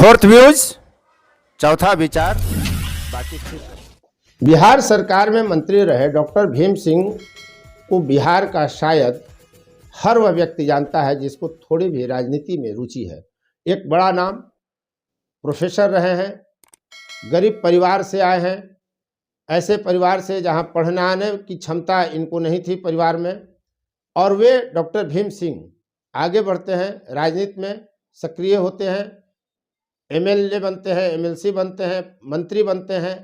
Fourth views, चौथा विचार, बाकी ठीक। बिहार सरकार में मंत्री रहे डॉक्टर भीम सिंह को बिहार का शायद हर वह व्यक्ति जानता है जिसको थोड़ी भी राजनीति में रुचि है। एक बड़ा नाम, प्रोफेसर रहे हैं, गरीब परिवार से आए हैं, ऐसे परिवार से जहां पढ़ने आने की क्षमता इनको नहीं थी परिवार में, और वे डॉक्टर भीम सिंह आगे बढ़ते हैं, राजनीति में सक्रिय होते हैं, एमएलए बनते हैं, एमएलसी बनते हैं, मंत्री बनते हैं।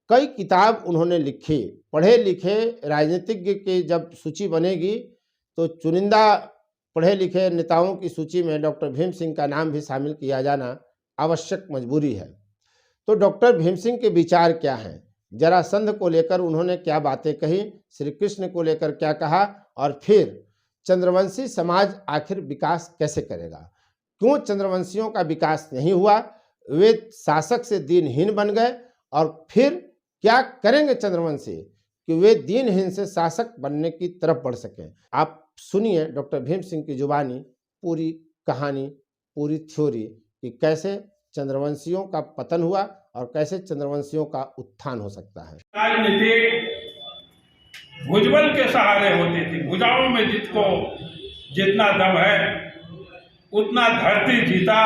कई किताब उन्होंने लिखी। पढ़े लिखे राजनीतिज्ञ की जब सूची बनेगी तो चुनिंदा पढ़े लिखे नेताओं की सूची में डॉक्टर भीम सिंह का नाम भी शामिल किया जाना आवश्यक मजबूरी है। तो डॉक्टर भीम सिंह के विचार क्या हैं, जरासंध को लेकर उन्होंने क्या बातें कही, श्री कृष्ण को लेकर क्या कहा, और फिर चंद्रवंशी समाज आखिर विकास कैसे करेगा, क्यों चंद्रवंशियों का विकास नहीं हुआ, वे शासक से दीनहीन बन गए, और फिर क्या करेंगे चंद्रवंशी कि वे दीनहीन से शासक बनने की तरफ बढ़ सकें। आप सुनिए डॉक्टर भीम सिंह की जुबानी पूरी कहानी, पूरी थ्योरी कि कैसे चंद्रवंशियों का पतन हुआ और कैसे चंद्रवंशियों का उत्थान हो सकता है। राजनीति भुजबल के सहारे होती थी। भुजाओं में जिसको जितना दम है उतना धरती जीता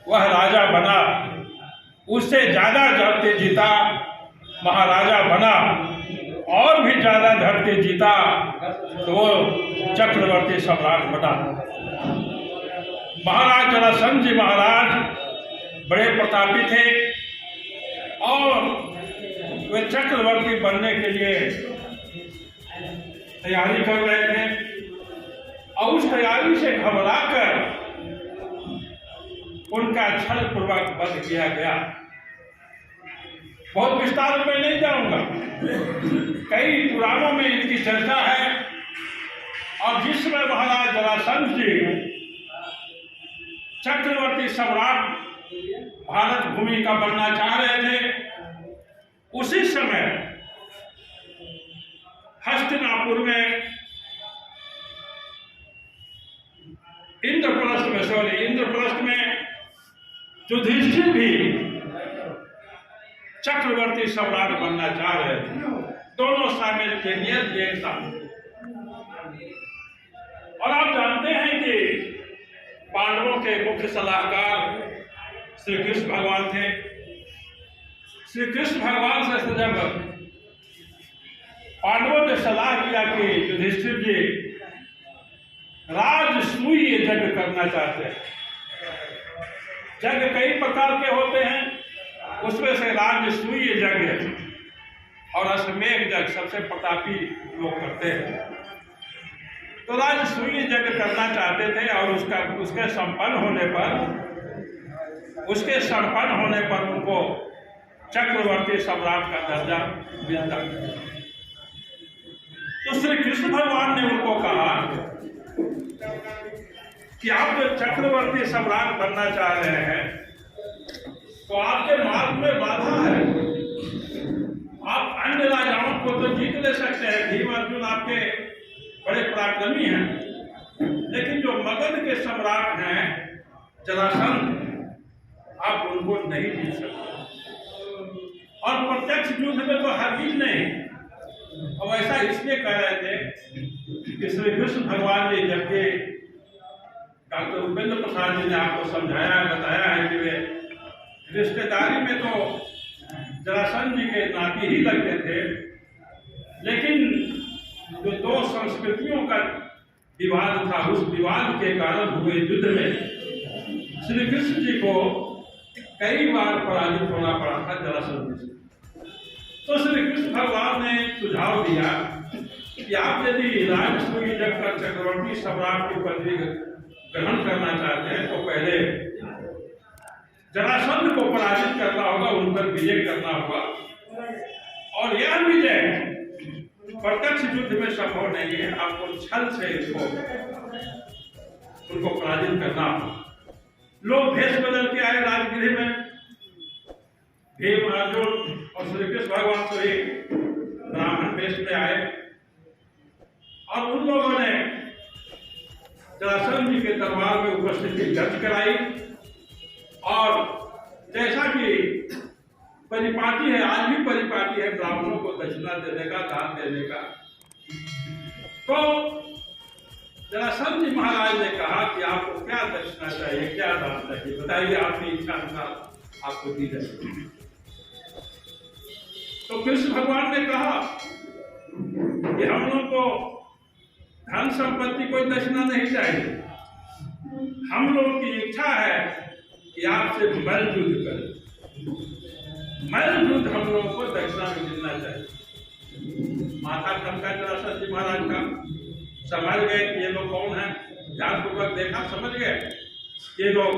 वह राजा बना, उससे ज्यादा धरती जीता महाराजा बना, और भी ज्यादा धरती जीता तो वो चक्रवर्ती सम्राट बना। महाराज जरासंध जी महाराज बड़े प्रतापी थे और वे चक्रवर्ती बनने के लिए तैयारी कर रहे थे, और उस तैयारी से घबराकर उनका छल पूर्वक वध किया गया। बहुत विस्तार में नहीं जाऊंगा, कई पुराणों में इनकी चर्चा है। और जिसमें महाराज जरासंध जी चक्रवर्ती सम्राट भारत भूमि का बनना चाह रहे थे, उसी समय हस्तिनापुर में इंद्रप्रस्थ में युधिष्ठिर भी चक्रवर्ती सम्राट बनना चाह रहे थे। दोनों शामिल थे, नियत एक साथ। और आप जानते हैं कि पांडवों के मुख्य सलाहकार श्री कृष्ण भगवान थे। श्री कृष्ण भगवान से जब पांडवों ने सलाह किया कि युधिष्ठिर जी राजसूय यज्ञ करना चाहते हैं। यज्ञ कई प्रकार के होते हैं, उसमें से राजसूय यज्ञ और अश्वमेध यज्ञ सबसे प्रतापी लोग करते हैं। तो राजसूय यज्ञ करना चाहते थे और उसके संपन्न होने पर उनको चक्रवर्ती सम्राट का दर्जा मिलता। तो श्री कृष्ण भगवान ने उनको कहा कि आप जो चक्रवर्ती सम्राट बनना चाह रहे हैं तो आपके मार्ग में बाधा है। आप अन्य राजाओं को तो जीत ले सकते हैं, भीम अर्जुन आपके बड़े पराक्रमी हैं, लेकिन जो मगध के सम्राट हैं जरासंध, आप उनको नहीं जीत सकते। और प्रत्यक्ष युद्ध में तो हरगिज नहीं। और ऐसा इसलिए कह रहे थे कि श्री कृष्ण भगवान ने जबकि डॉक्टर उपेंद्र प्रसाद जी ने आपको समझाया बताया है कि वे रिश्तेदारी में तो जरासंध जी के नाती ही लगते थे, लेकिन जो दो संस्कृतियों का विवाद था, उस विवाद के कारण हुए युद्ध में श्री कृष्ण जी को कई बार पराजित होना पड़ा था जरासंध जी। तो श्री कृष्ण भगवान ने सुझाव दिया कि आप यदि राजसूय यज्ञ कर चक्रवर्ती सम्राट की पदवी ग्रहण करना चाहते हैं तो पहले जरासंध को पराजित करना होगा, उन पर विजय करना होगा। और यह विजय प्रत्यक्ष युद्ध में संभव नहीं है, आपको छल से उनको पराजित करना होगा। लोग भेष बदल के आए राजगृह में, भीम अर्जुन और श्री कृष्ण भगवान तो एक ब्राह्मण वेश में आए, और उन लोगों ने जरासंध जी के दरबार में उपस्थिति दर्ज कराई और जैसा कि परिपाटी है, आज भी परिपाटी है ब्राह्मणों को दक्षिणा देने का, दान देने का। तो जरासंध जी महाराज ने कहा कि आपको क्या दक्षिणा चाहिए, क्या दान चाहिए, बताइए, आपकी इच्छा अनुसार आपको दी जाए। तो कृष्ण भगवान ने कहा कि हम लोग को धन संपत्ति कोई दक्षिणा नहीं चाहिए, हम लोग की इच्छा है कि आपसे मल युद्ध करें, मल युद्ध हम लोगों को दक्षिणा में मिलना चाहिए। माथा ठनका जरासंध जी महाराज का, समझ गए कि ये लोग कौन हैं, ध्यानपूर्वक देखा, समझ गए ये लोग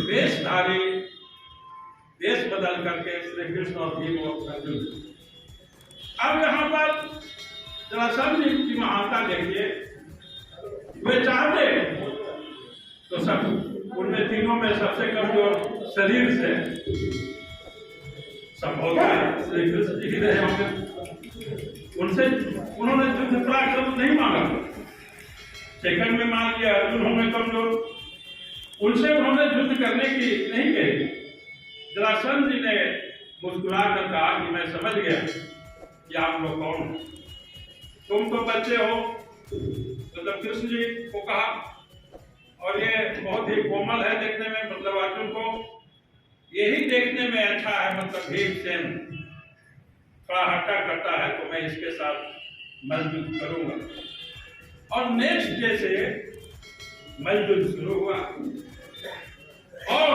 वेशधारी, वेश बदल करके श्री कृष्ण और भीम और अर्जुन। अब यहाँ पर जरासंध जी की महानता देखिए, वे चाहते तो सब उनमें तीनों में सबसे कमजोर शरीर से संभव श्री कृष्ण जी ही रहे होंगे, उनसे उन्होंने युद्ध पराक्रम नहीं मांगा, सेकंड में मान लिया अर्जुन होंगे कमजोर, उनसे उन्होंने युद्ध करने की नहीं कही। जरासंध जी ने मुस्कुरा कर कहा कि मैं समझ गया कि आप लोग कौन हो, तुम तो बच्चे हो, मतलब कृष्ण जी को कहा, और ये बहुत ही कोमल है देखने में, मतलब अर्जुन को यही देखने में अच्छा है, मतलब भीमसेन थोड़ा हट्टा करता है तो मैं इसके साथ मलयुद्ध करूंगा। और नेक्स्ट डे से मलयुद्ध शुरू हुआ और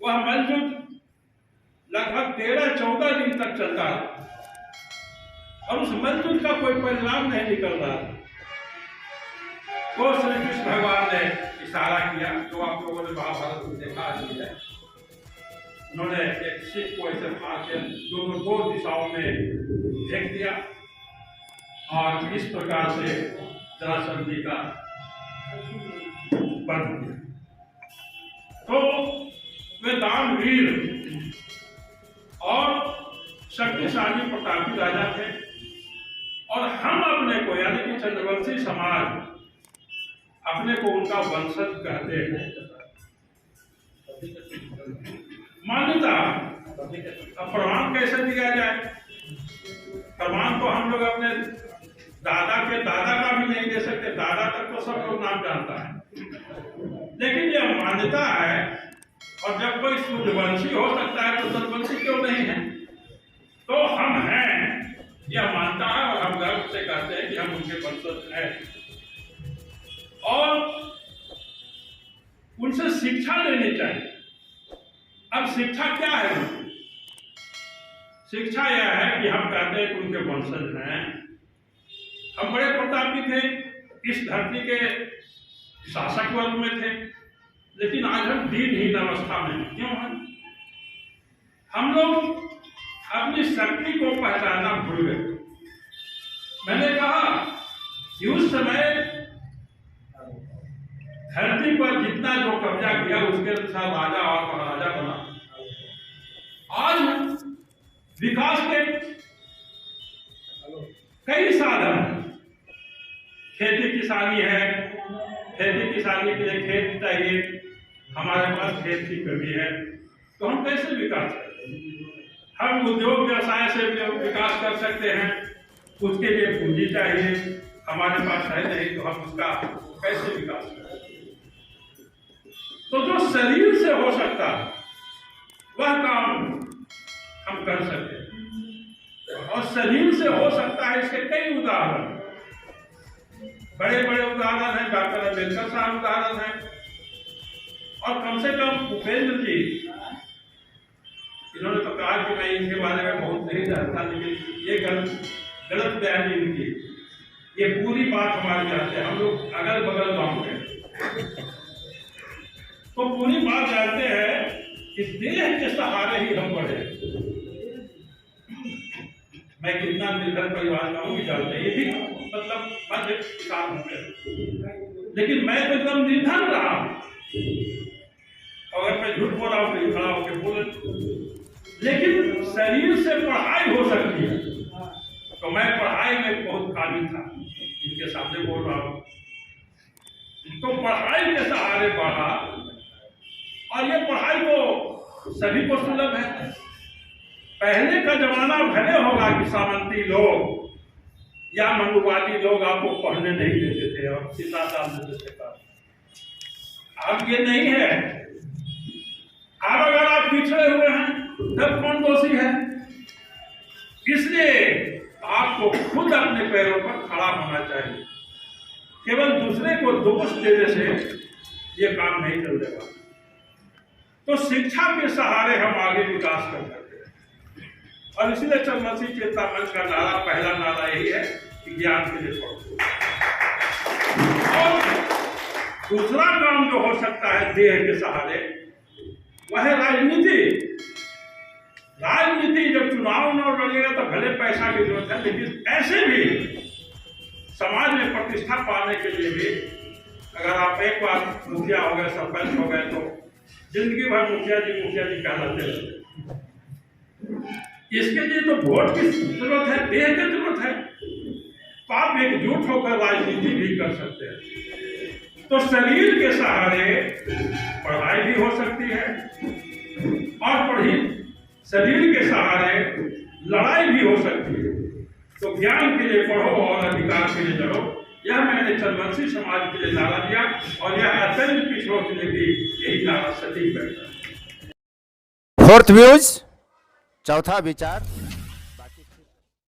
वह मलयुद्ध लगभग 13-14 दिन तक चलता रहा और उस मलयुद्ध का कोई परिणाम नहीं निकल रहा। तो श्री कृष्ण भगवान ने इशारा किया, जो आप लोगों ने महाभारत में देखा है, उन्होंने एक सिख को ऐसे मार के दोनों दो दिशाओं में फेंक दिया और इस प्रकार से जरासंध जी का बंद किया। तो वे दानवीर और शक्तिशाली प्रतापी राजा थे और हम अपने को, यानी कि चंद्रवंशी समाज, अपने को उनका वंशज कहते हैं। मान्यता, अब प्रमाण कैसे दिया जाए? प्रमाण तो हम लोग अपने दादा के दादा का भी नहीं दे सकते, दादा तक तो सब लोग नाम जानता है, लेकिन यह मान्यता है। और जब कोई सूर्यवंशी हो सकता है तो सतवंशी क्यों नहीं है? तो हम हैं, यह मानता है और हम गर्व से कहते हैं कि हम उनके वंशज हैं और उनसे शिक्षा लेनी चाहिए। अब शिक्षा क्या है? शिक्षा यह है कि हम कहते हैं कि उनके वंशज हैं, हम बड़े प्रतापी थे, इस धरती के शासक वर्ग में थे, लेकिन आज हम दीनहीन अवस्था में क्यों हैं? हम लोग अपनी शक्ति को पहचानना भूल गए। मैंने कहा कि उस समय धरती पर जितना जो कब्जा किया उसके अनुसार राजा और महाराजा बना। आज विकास के कई साधन हैं, खेती किसानी है, खेती किसानी के लिए खेत चाहिए, हमारे पास खेत की कमी है, तो हम कैसे विकास करें? हम उद्योग व्यवसाय से विकास कर सकते हैं, उसके लिए पूंजी चाहिए, हमारे पास है नहीं, तो हम उसका कैसे विकास करें? तो जो शरीर से हो सकता है वह काम हम कर सकते हैं और शरीर से हो सकता है, इसके कई उदाहरण, बड़े बड़े उदाहरण हैं। डॉक्टर अम्बेडकर साहब उदाहरण हैं और कम से कम भूपेंद्र जी, इन्होंने तो कहा कि मैं इनके बारे में बहुत नहीं जानता, लेकिन ये गलत बयानी इनकी, ये पूरी बात हमारे जानते हैं, हम लोग अगल बगल गाँव में, तो पूरी बात जानते हैं कि देह के सहारे ही हम बढ़े। मैं कितना निर्धन परिवार का हूँ भी जानते हैं, ये भी मतलब मध्य किसान होंगे, लेकिन मैं तो एकदम निर्धन रहा। अगर मैं झूठ बोल रहा हूँ तो खड़ा होकर बोल, लेकिन शरीर से पढ़ाई हो सकती है, तो मैं पढ़ाई में बहुत खाली था, इनके सामने बोल रहा हूँ, तो पढ़ाई के सहारे बढ़ा और ये पढ़ाई तो सभी को सुलभ है। पहले का जमाना भले होगा कि सामंती लोग या मनुवादी लोग आपको पढ़ने नहीं देते थे और सीता डाल देते थे। अब ये नहीं है। अब अगर आप पिछड़े हुए हैं तब कौन दोषी है? इसलिए आपको खुद अपने पैरों पर खड़ा होना चाहिए। केवल दूसरे को दोष देने से ये काम नहीं चल देगा। तो शिक्षा के सहारे हम आगे विकास कर सकते हैं। और इसलिए चंद्रमसी चेतना मंच का नारा, पहला नारा यही है कि ज्ञान के लिए पढ़ो। और दूसरा काम जो हो सकता है देह के सहारे, वह है राजनीति। राजनीति जब चुनाव न लड़ेगा तो भले पैसा की जरूरत है, लेकिन ऐसे भी समाज में प्रतिष्ठा पाने के लिए भी अगर आप एक बार मुखिया हो गए, सरपंच हो गए, तो जिंदगी भर मुखिया जी कहलाते रहते। इसके लिए तो वोट की जरूरत है, देह की जरूरत है। तो आप एकजुट होकर राजनीति भी कर सकते हैं। तो शरीर के सहारे पढ़ाई भी हो सकती है और शरीर के सहारे लड़ाई भी हो सकती है। तो ज्ञान के लिए पढ़ो और अधिकार के लिए लड़ो। यह मैंने चंद्रवंशी समाज के लिए नारा दिया और यह अत्यंत पिछड़ों के लिए भी यही नारा सटीक बैठा। फोर्थ व्यूज, चौथा विचार।